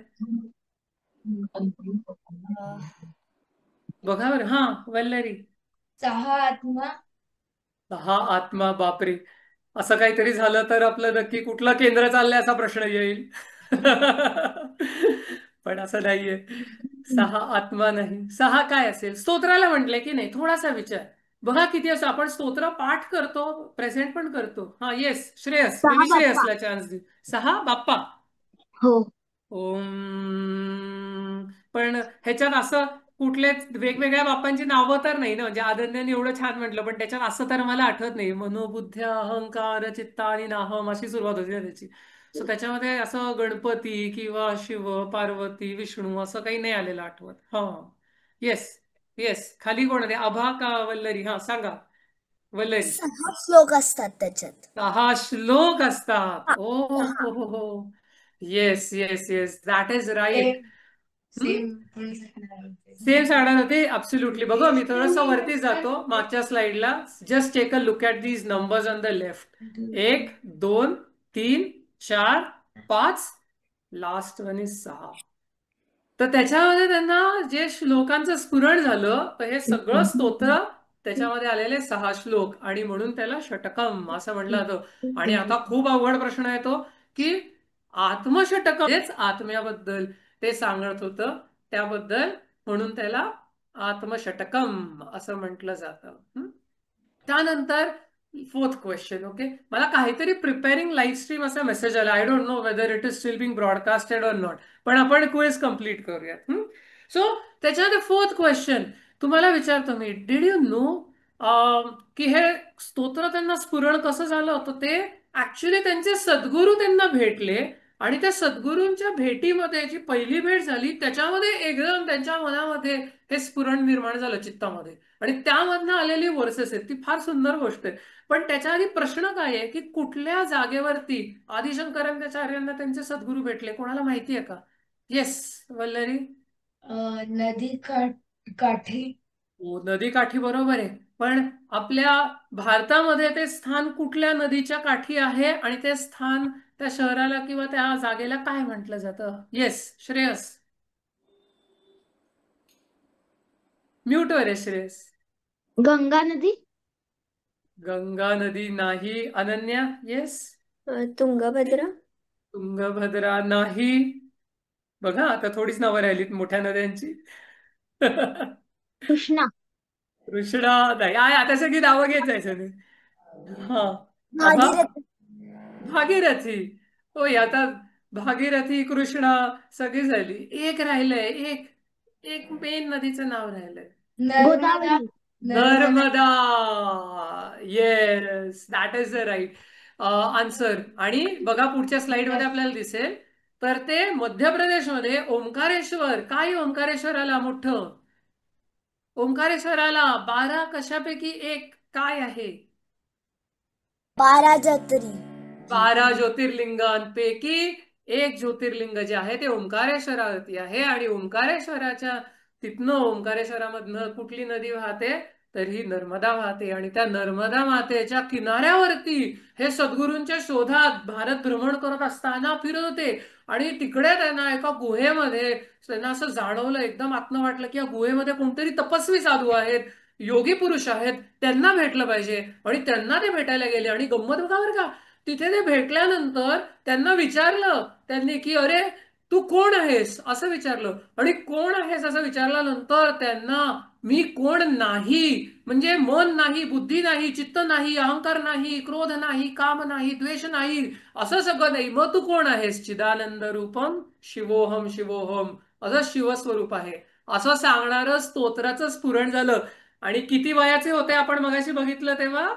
बघा बरं. हा, वल्लरी.
6 आत्मा.
6 आत्मा. बापरे, असं काहीतरी झालं तर आपलं नक्की कुठलं केंद्र चाललंय असा प्रश्न येईल. पण असं नाहीये. 6 आत्मा नाही. 6 काय असेल? स्तोत्राला म्हटलंय की नाही? थोडासा विचार बघा किती असं आपण स्तोत्र पाठ करतो, प्रेझेंट पण करतो. हा, येस, श्रेयस. मे बी श्रेयसला चान्स देऊ. 6 बाप्पा.
हो.
ओम. पण ह्याच्यात असं कुठलेच वेगवेगळ्या बाप्पांची नावं तर नाही ना, म्हणजे आदन्याने एवढं छान म्हटलं, पण त्याच्यात असं तर मला आठवत नाही. मनोबुद्ध्य अहंकार चित्ता आणि नाहम अशी सुरुवात होती ना त्याची. सो त्याच्यामध्ये असं गणपती किंवा शिव पार्वती विष्णू असं काही नाही आलेलं आठवत. हा, येस येस. खाली कोण आहे? आभा का वल्लरी? हा, सांगा वल्लरी.
6 श्लोक असतात त्याच्यात.
6 श्लोक असतात. ओ हो हो हो. Yes yes yes, that is right. Same सांगणार होते. ऍब्सोल्युटली. बघा मी थोडंसं वरती जातो मागच्या स्लाइडला. Just take a look at these numbers on the left. 1 2 3 4 5, last one is 6. तर त्याच्यामध्ये त्यांना जे श्लोकांचं स्फुरण झालं, तर हे सगळं स्तोत्र त्याच्यामध्ये आलेले 6 श्लोक आणि म्हणून त्याला षटकम असं म्हटलं जातं. आणि आता खूप अवघड प्रश्न येतो की आत्मषटकम हेच आत्म्याबद्दल ते सांगत होतं, त्याबद्दल म्हणून त्याला आत्मषटकम असं म्हटलं जातं. त्यानंतर 4th क्वेश्चन. ओके, मला काहीतरी प्रिपेअरिंग लाईव्ह स्ट्रीम असा मेसेज आला. I don't know whether it is still being broadcasted or not, पण आपण क्विज कम्प्लीट करूयात. सो त्याच्यामध्ये 4th क्वेश्चन तुम्हाला विचारतो मी, डिड यू नो की हे स्तोत्र त्यांना स्फुरण कसं झालं होतं? ते ऍक्च्युली त्यांचे सद्गुरू त्यांना भेटले आणि त्या सद्गुरूंच्या भेटीमध्ये जी पहिली भेट झाली त्याच्यामध्ये एकदम त्यांच्या मनामध्ये हे स्फुरण निर्माण झालं चित्तामध्ये, आणि त्यामधनं आलेली वर्सेस आहेत. ती फार सुंदर गोष्ट आहे. पण त्याच्या आधी प्रश्न काय आहे की कुठल्या जागेवरती आदिशंकराचार्यांना त्यांचे सद्गुरू भेटले? कोणाला माहिती आहे का? येस वल्लरी.
नदी काठी.
हो, नदी काठी बरोबर आहे. पण आपल्या भारतामध्ये ते स्थान कुठल्या नदीच्या काठी आहे आणि ते स्थान त्या शहराला किंवा त्या जागेला काय म्हटलं जातं? येस श्रेयस. म्यूट वर आहे श्रेयस.
गंगा नदी.
गंगा नदी नाही. अनन्या. येस.
तुंगभद्रा.
तुंगभद्रा नाही. बघा आता थोडीच नावं राहिलीत मोठ्या नद्यांची.
कृष्णा.
कृष्णा नाही. आता सगळी नावं घेत जायचं नाही. हा, आभा. भागीरथी. होय, आता भागीरथी, कृष्णा सगळी झाली. एक राहिलंय, एक एक मेन नदीचं नाव राहिलंय.
Godavari.
Narmada. Yes, that is the right answer. आणि बघा पुढच्या स्लाइड मध्ये आपल्याला दिसेल, तर ते मध्य प्रदेशमध्ये ओंकारेश्वर. काय ओंकारेश्वराला मोठं? ओंकारेश्वराला 12 कशापैकी एक काय आहे?
12 ज्योतिर्लिंग.
12 ज्योतिर्लिंगांपैकी एक ज्योतिर्लिंग जे आहे ते ओंकारेश्वरावरती आहे. आणि ओंकारेश्वराच्या तिथनं ओंकारेश्वरामधनं कुठली नदी वाहते? तर ही नर्मदा वाहते. आणि त्या नर्मदा मातेच्या किनाऱ्यावरती हे सद्गुरूंच्या शोधात भारत भ्रमण करत असताना फिरत होते. आणि तिकडे त्यांना एका गुहेमध्ये त्यांना असं जाणवलं, एकदम आत्म वाटलं की या गुहेमध्ये कोणतरी तपस्वी साधू आहेत, योगी पुरुष आहेत, त्यांना भेटलं पाहिजे. आणि त्यांना ते भेटायला गेले. आणि गंमत बघा बरं का, तिथे ते भेटल्यानंतर त्यांना विचारलं त्यांनी की अरे तू कोण आहेस असं विचारलं. आणि कोण आहेस असं विचारल्यानंतर त्यांना मी कोण नाही, म्हणजे मन नाही, बुद्धी नाही, चित्त नाही, अहंकार नाही, क्रोध नाही, काम नाही, द्वेष नाही, असं सगळं नाही. मग तू कोण आहेस? चिदानंद रूपम शिवोहम शिवोहम, असं शिवस्वरूप आहे असं सांगणारं स्तोत्राचं स्फुरण झालं. आणि किती वयाचे होते आपण मगाशी बघितलं तेव्हा?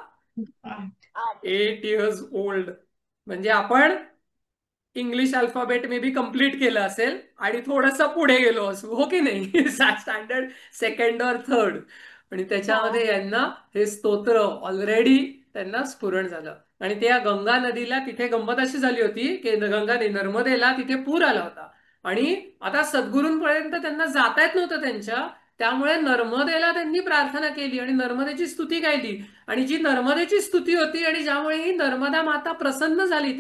8 years old. म्हणजे आपण English alphabet may be complete केलं असेल आणि थोडंसं पुढे गेलो असू, हो की नाही? Standard 2nd or 3rd. आणि त्याच्यामध्ये यांना हे स्तोत्र ऑलरेडी त्यांना स्फुरण झालं. आणि त्या गंगा नदीला तिथे गंमत अशी झाली होती की गंगा नर्मदेला तिथे पूर आला होता. आणि आता सद्गुरूंपर्यंत त्यांना जाता येत नव्हतं त्यांच्या, त्यामुळे नर्मदेला त्यांनी प्रार्थना केली आणि नर्मदेची स्तुती गायली. आणि जी नर्मदेची स्तुती होती आणि ज्यामुळे ही नर्मदा माता प्रसन्न झाली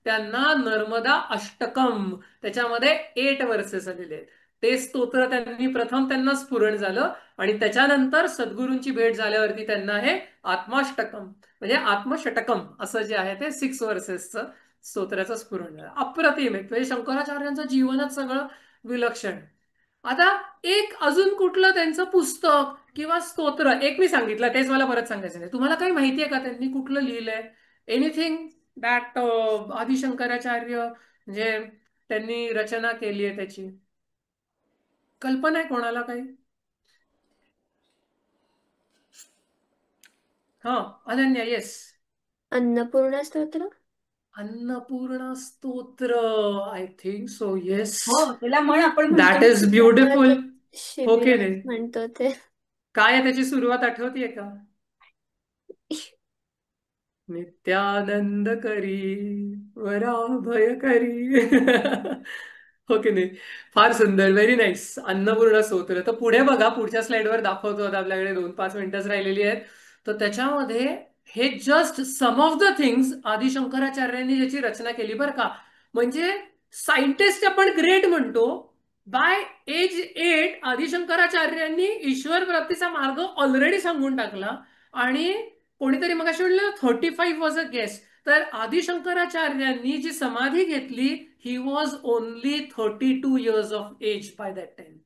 त्यांना नर्मदा अष्टकम, त्याच्यामध्ये 8 वर्सेस आलेले आहेत. ते स्तोत्र त्यांनी प्रथम त्यांना स्फुरण झालं. आणि त्याच्यानंतर सद्गुरूंची भेट झाल्यावरती त्यांना हे आत्माष्टकम म्हणजे आत्मषटकम असं जे आहे ते 6 वर्सेसचं स्तोत्राचं स्फुरण झालं. अप्रतिम आहे. म्हणजे शंकराचार्यांचं जीवनच सगळं विलक्षण. आता एक अजून कुठलं त्यांचं पुस्तक किंवा स्तोत्र एक मी सांगितलं, तेच मला परत सांगायचं नाही. तुम्हाला काही माहिती आहे का त्यांनी कुठलं लिहिलंय? एनिथिंग दॅट आदिशंकराचार्य म्हणजे त्यांनी रचना केली आहे त्याची कल्पना आहे कोणाला काही? हा, अनन्या. येस.
अन्नपूर्णा स्तोत्र.
अन्नपूर्णा स्तोत्र. I think so. येस,
हो, त्याला म्हण आपण
दॅट इज ब्युटिफुल. ओके
शिबिरात
नाही,
म्हणतो ते.
काय आहे त्याची सुरुवात आठवतीये का? नित्यानंद करी वराभय करी. हो की नाही? फार सुंदर, व्हेरी नाईस. अन्नपूर्णा स्तोत्र. तर पुढे बघा, पुढच्या स्लाइडवर दाखवतो. आपल्याकडे 2-5 मिनिटच राहिलेली आहेत. तर त्याच्यामध्ये हे just some of the things आदिशंकराचार्यांनी ज्याची रचना केली बरं का. म्हणजे सायंटिस्ट आपण ग्रेट म्हणतो, बाय एज 8 आदिशंकराचार्यांनी ईश्वर प्राप्तीचा मार्ग ऑलरेडी सांगून टाकला. आणि कोणीतरी मग अशी म्हणलं 35 वॉज अ गेस. तर आदिशंकराचार्यांनी जी समाधी घेतली, he was only 32 years of age by that time.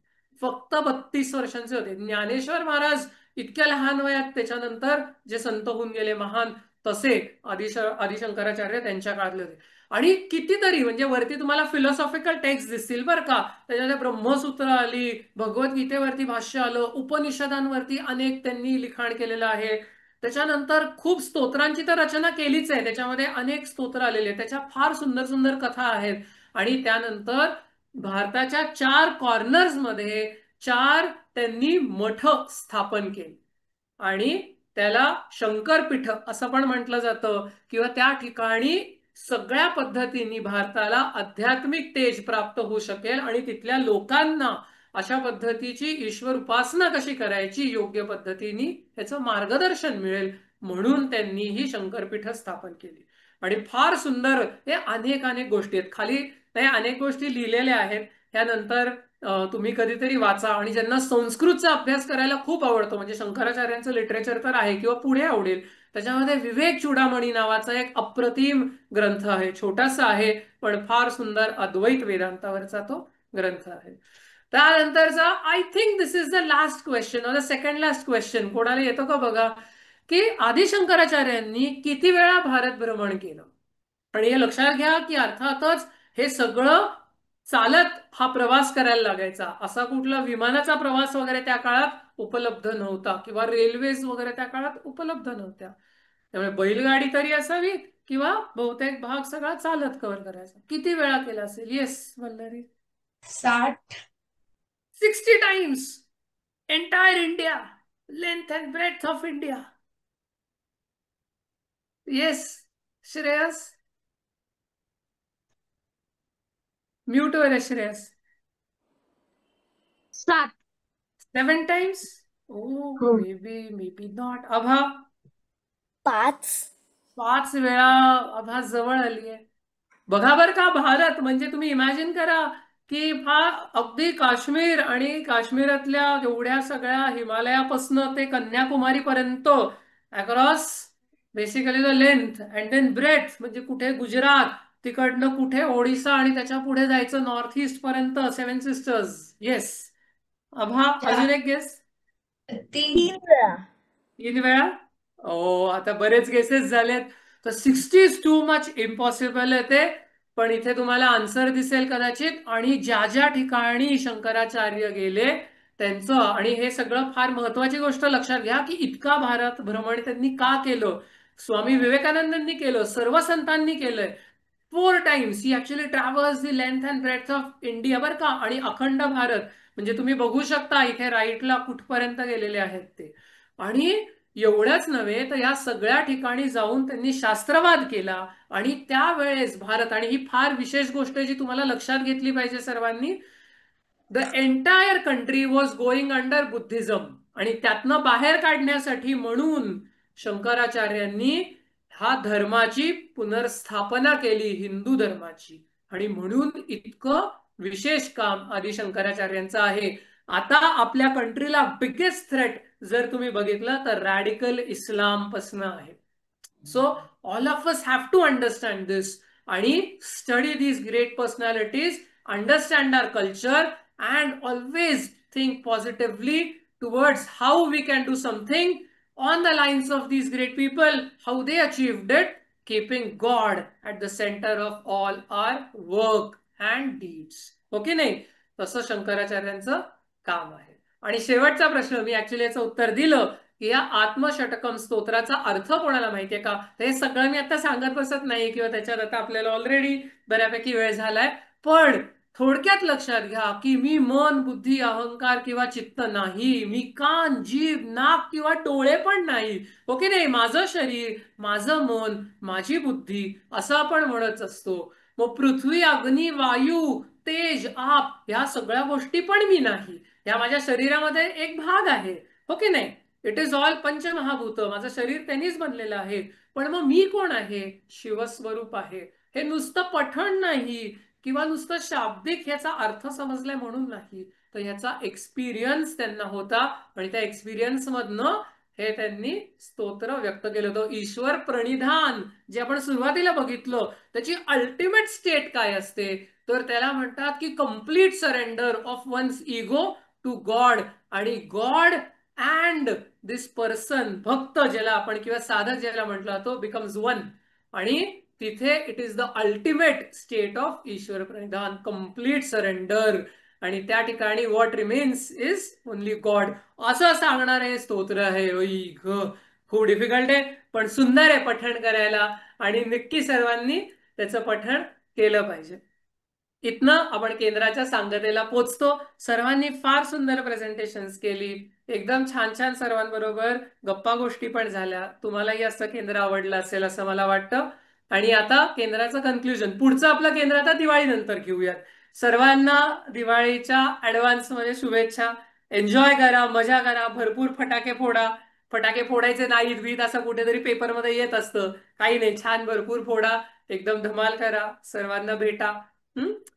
फक्त 32 वर्षांचे होते. ज्ञानेश्वर महाराज इतक्या लहान वयात त्याच्यानंतर जे संत होऊन गेले महान, तसे आदिशंकराचार्य त्यांच्या काळातले होते. आणि कितीतरी म्हणजे वरती तुम्हाला फिलॉसॉफिकल टेक्स्ट दिसतील बरं का. त्याच्यामध्ये ब्रह्मसूत्र आली, भगवद्गीतेवरती भाष्य आलं, उपनिषदांवरती अनेक त्यांनी लिखाण केलेलं आहे. त्याच्यानंतर खूप स्तोत्रांची तर रचना केलीच आहे, त्याच्यामध्ये अनेक स्तोत्र आलेले, त्याच्या फार सुंदर सुंदर कथा आहेत. आणि त्यानंतर भारताच्या 4 कॉर्नर्स मध्ये 4 त्यांनी मठ स्थापन केले. आणि त्याला शंकरपीठ असं पण म्हटलं जातं. किंवा त्या ठिकाणी सगळ्या पद्धतीने भारताला आध्यात्मिक तेज प्राप्त होऊ शकेल आणि तिथल्या लोकांना अशा पद्धतीची ईश्वर उपासना कशी करायची योग्य पद्धतीने याचं मार्गदर्शन मिळेल, म्हणून त्यांनी ही शंकरपीठ स्थापन केली. आणि फार सुंदर हे अनेक गोष्टी आहेत. खाली अनेक गोष्टी लिहिलेल्या आहेत. त्यानंतर तुम्ही कधीतरी वाचा. आणि ज्यांना संस्कृतचा अभ्यास करायला खूप आवडतो, म्हणजे शंकराचार्यांचं लिटरेचर तर आहे किंवा पुढे आवडेल, त्याच्यामध्ये विवेक चूडामणी नावाचा एक अप्रतिम ग्रंथ आहे. छोटासा आहे पण फार सुंदर अद्वैत वेदांतावरचा तो ग्रंथ आहे. त्यानंतरचा I think this is the last question और द सेकंड लास्ट क्वेश्चन. कोणाला येतो का बघा, की आदिशंकराचार्यांनी किती वेळा भारत भ्रमण केलं. आणि हे लक्षात घ्या की अर्थातच हे सगळं चालत हा प्रवास करायला लागायचा. असा कुठला विमानाचा प्रवास वगैरे त्या काळात उपलब्ध नव्हता किंवा रेल्वेज वगैरे त्या काळात उपलब्ध नव्हत्या. त्यामुळे बैलगाडी तरी असावी किंवा बहुतेक भाग सगळा चालत कव्हर करायचा. किती वेळा केला असेल? Yes Vallari. 60 times entire India, length and breadth of India. Yes Shreyas. Mute वर आहे Shreyas. 7 times. Oh maybe not. Abha 5 वेळा आभा जवळ आली आहे. बघा बर का, भारत म्हणजे तुम्ही इमॅजिन करा की हा अगदी काश्मीर आणि काश्मीरातल्या एवढ्या सगळ्या हिमालयापासून ते कन्याकुमारी पर्यंत across basically the length and then breadth, म्हणजे कुठे गुजरात, तिकडनं कुठे ओडिसा आणि त्याच्या पुढे जायचं नॉर्थ ईस्ट पर्यंत 7 सिस्टर्स. येस आभा अजून एक गेस. 3 वेळा. ओ आता बरेच गेसेस झालेत. तर 60 इज टू मच इम्पॉसिबल आहे ते. पण इथे तुम्हाला आन्सर दिसेल कदाचित. आणि ज्या ज्या ठिकाणी शंकराचार्य गेले त्यांचं, आणि हे सगळं फार महत्वाची गोष्ट लक्षात घ्या की इतका भारत भ्रमण त्यांनी का केलं. स्वामी विवेकानंदांनी केलं, सर्व संतांनी केलंय. 4 times he actually travels the length and breadth of India बरं का. आणि अखंड भारत म्हणजे तुम्ही बघू शकता इथे राईटला कुठपर्यंत गेलेले आहेत ते. आणि एवढंच नव्हे तर या सगळ्या ठिकाणी जाऊन त्यांनी शास्त्रवाद केला. आणि त्यावेळेस भारत, आणि ही फार विशेष गोष्ट जी तुम्हाला लक्षात घेतली पाहिजे सर्वांनी, the entire country was going under Buddhism. आणि त्यातनं बाहेर काढण्यासाठी म्हणून शंकराचार्यांनी हा धर्माची पुनर्स्थापना केली, हिंदू धर्माची. आणि म्हणून इतकं विशेष काम आदिशंकराचार्यांचं आहे. आता आपल्या कंट्रीला बिगेस्ट थ्रेट जर तुम्ही बघितलं तर रॅडिकल इस्लाम पासून आहे. So all of us have to understand this आणि study these great personalities, understand our culture and always think positively towards how we can do something on the lines of these great people, how they achieved it, keeping God at the center of all our work and deeds. Okay नाही, तसं शंकराचार्यांचं काम आहे. आणि शेवटचा प्रश्न, मी actually याचं उत्तर दिलं की या आत्मषटकम स्तोत्राचा अर्थ कोणाला माहितीये का. हे सगळं मी आता सांगत बसत नाही किंवा त्याच्यात आता आपल्याला ऑलरेडी बऱ्यापैकी वेळ झालाय. पण थोडक्यात लक्षात घ्या की मी मन, बुद्धी, अहंकार किंवा चित्त नाही. मी कान, जीभ, नाक किंवा डोळे पण नाही. ओके नाही, माझं शरीर, माझं मन, माझी बुद्धी असं आपण म्हणत असतो. मग पृथ्वी, अग्नी, वायू, तेज, आप ह्या सगळ्या गोष्टी पण मी नाही. ह्या माझ्या शरीरामध्ये एक भाग आहे. ओके नाही, इट इज ऑल पंचमहाभूत. माझं शरीर त्यांनीच बनलेलं आहे. पण मग मी कोण आहे? शिवस्वरूप आहे. हे नुसतं पठण नाही किंवा नुसतं शाब्दिक ह्याचा अर्थ समजलाय म्हणून नाही, तर ह्याचा एक्सपिरियन्स त्यांना होता आणि त्या एक्सपिरियन्स मधनं हे त्यांनी स्तोत्र व्यक्त केलं होतं. ईश्वर प्रणिधान जे आपण सुरुवातीला बघितलं, त्याची अल्टिमेट स्टेट काय असते, तर त्याला म्हणतात की complete surrender of one's ego to God. आणि गॉड अँड दिस पर्सन, भक्त ज्याला आपण किंवा साधक ज्याला म्हटलं जातो, बिकम्स वन. आणि तिथे it is the ultimate state of ईश्वर प्रणिधान, कम्प्लीट सरेंडर. आणि त्या ठिकाणी what remains is only God, असं सांगणार हे स्तोत्र आहे. खूप डिफिकल्ट आहे, पण सुंदर आहे पठण करायला, आणि नक्की सर्वांनी त्याचं पठण केलं पाहिजे. इथनं आपण केंद्राच्या सांगतेला पोचतो. सर्वांनी फार सुंदर प्रेझेंटेशन्स केली, एकदम छान छान सर्वांबरोबर गप्पा गोष्टी पण झाल्या. तुम्हालाही असं केंद्र आवडलं असेल असं मला वाटतं. आणि आता केंद्राचं कन्क्लुजन, पुढचं आपलं केंद्र आता दिवाळीनंतर घेऊयात. सर्वांना दिवाळीच्या ऍडव्हान्स मध्ये शुभेच्छा. एन्जॉय करा, मजा करा, भरपूर फटाके फोडा. फटाके फोडायचे नाहीत बीत असं कुठेतरी पेपरमध्ये येत असतं, काही नाही, छान भरपूर फोडा, एकदम धमाल करा, सर्वांना भेटा.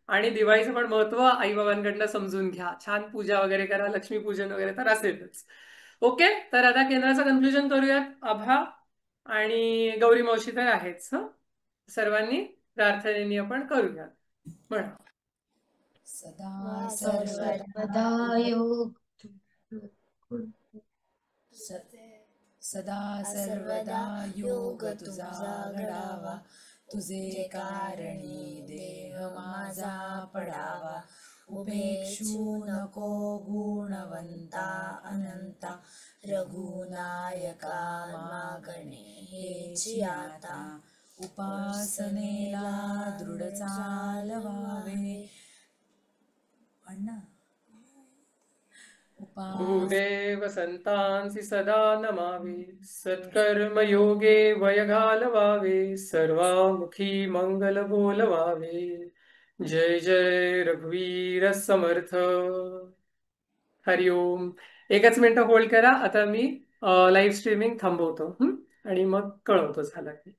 आणि दिवाळीचं पण महत्व आई बाबांकडनं समजून घ्या, छान पूजा वगैरे करा, लक्ष्मीपूजन वगैरे तर असेलच. ओके, तर आता केंद्राचं कन्क्लुजन करूयात. आभा आणि गौरी मावशी तर आहेच. सर्वांनी प्रार्थनेने आपण करूयात. म्हणा.
सदा सर्वदा योग सदा सर्वदा योग तुझा घडावा, तुझे कारणी देह माझा पडावा. उपेक्षू नको गुणवंता अनंता, रघुनायका मागणे हेची आता. उपासनेला दृढ चालवावे.
भूदेव संतांसी सदा नमावे, सत्कर्म योगे वय घालवावे, सर्वामुखी मंगल बोलवावे. जय जय रघुवीर समर्थ. हरिओम. एकच मिनिट होल्ड करा, आता मी लाईव्ह स्ट्रीमिंग थांबवतो आणि मग कळवतो झालं की.